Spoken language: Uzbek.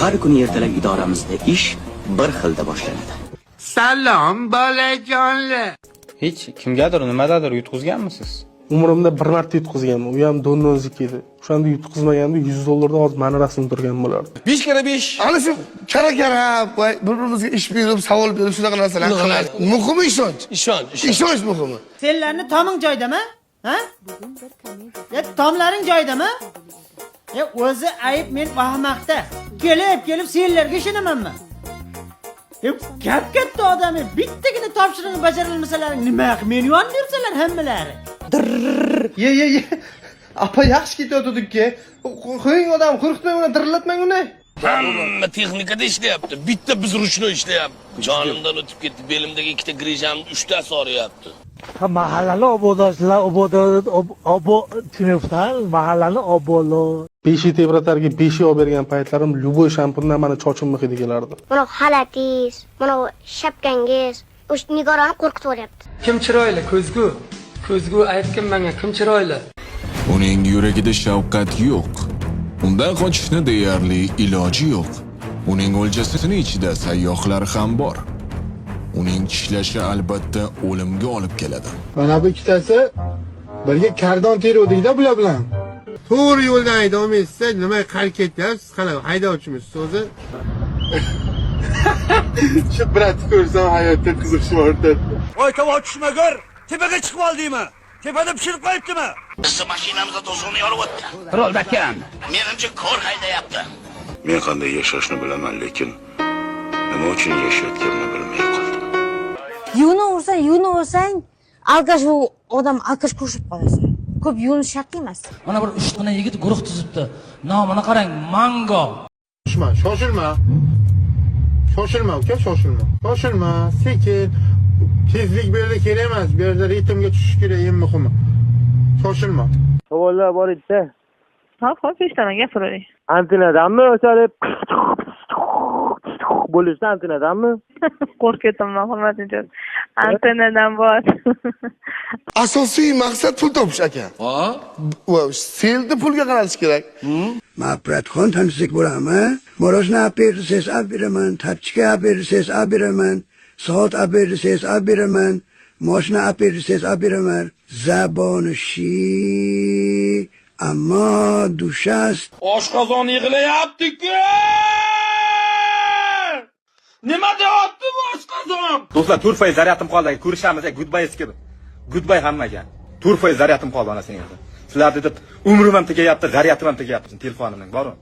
Har kuni ertalab idoramizda ish bir xilda boshlanadi. Salom bolajonlar. Hech kimgadir nimadadir yutqizganmisiz? Umrimda bir marta yutqizganman. U ham donnozik edi. O'shanda yutqizmaganda $100 hozir meni rasmim turgan bo'lardi. 5 kere 5. Ana shu kara bir-birimizga ish berib, savol berib shunaqa narsalar qiladi. Muhimi ishonch. Ishonch muhimi. Senlarning toming joydami? Ha? Ya tomlaring joydami? Ya o'zi ayib men vahmoqda. Kelib senlarga ishonamanmi? Gap katta odam, bittagina topshiriqni bajarilmasalaring nima qilib meni yondirsalar hammalari. Ye. Apa yaxshi ketayotdik-ku. Qo'ying odam, qo'rqitmang uni, dirillatmang uni. Hamma texnikada ishlayapti. Bitta biz ruchnoy ishlayapti. Jonimdan o'tib ketdi. Belimdagi ikkita grijamni 3 ta so'rayapti. Mahallani obodochilar, mahallani obolo. 5 tebratarga 5 olib bergan paytlarim Luboy shampundan mana chochimni hidi kelardi. Mana xalatingiz, mana shapkangiz, o'sha Nigorani qo'rqitib yuryapti. Kim chiroyli, ko'zgu aytgan menga kim chiroyli. Uning yuragida shafqat yo'q. Undan qochishni deyarli iloji yo'q. Uning o'ljasining ichida sayyohlar ham bor. Uning tishlashi albatta o'limga olib keladi. Mana bu ikkitasi birga kardon teruvdik-da bular bilan. To'g'ri yo'ldan davom etsa, nima qilib ketyapsiz? Qana haydovchimiz o'zi. Shu brat ko'rsam hayotda qiziqishim ortadi. Voy tavo tushmagur, tepaga chiqib oldingmi? Tepada pishirib qo'yibdimi? Bizni mashinamizda to'suvni yorib o'tdi. Qiroldakan, Menimcha ko'r haydayapti. Men qanday yashashni bilaman, lekin nima uchun yashayotganimni bilmay qoldim. Yuni ursang, alkash u odam alkash ko'rishib qolasan. Ko'p yunish shart emas. Mana bir 3 xona yigit guruh tuzibdi. Nomini qarang, Mango. Shoshilma. Uka, shoshilma. Sekin. Tezlik bu yerda kerak emas. Bu yerda ritmga tushish kerak, eng muhimi. Shoshilma. Savollar bor edi-da. Xo'p, eshitaman, gapiravering. Antinadanmi o'shalib bo'lishdi antinadanmi? Qo'rqatyapman, hurmatingiz. Antenadan bor. Asosiy maqsad pul topish aka. Selni pulga qaratish kerak. Ma'bratxon tanishlik bo'laman. Morojna apersiz abiraman, tapchika apersiz abiraman, soat apersiz abiraman, moshina apersiz abiraman. Zabonishi ammo dushast. Oshqozon yig'layapti-ku! Nima deyapti bu oshqozon? Do'stlar, 4% zaryatim qoldi. Ko'rishamiz, goodbye eskib. Goodbye hammaga. 4% zaryatim qoldi ona sening. Sizlar deb umrim ham tegayapti, zaryatim ham tegayapti telefonimning, boru.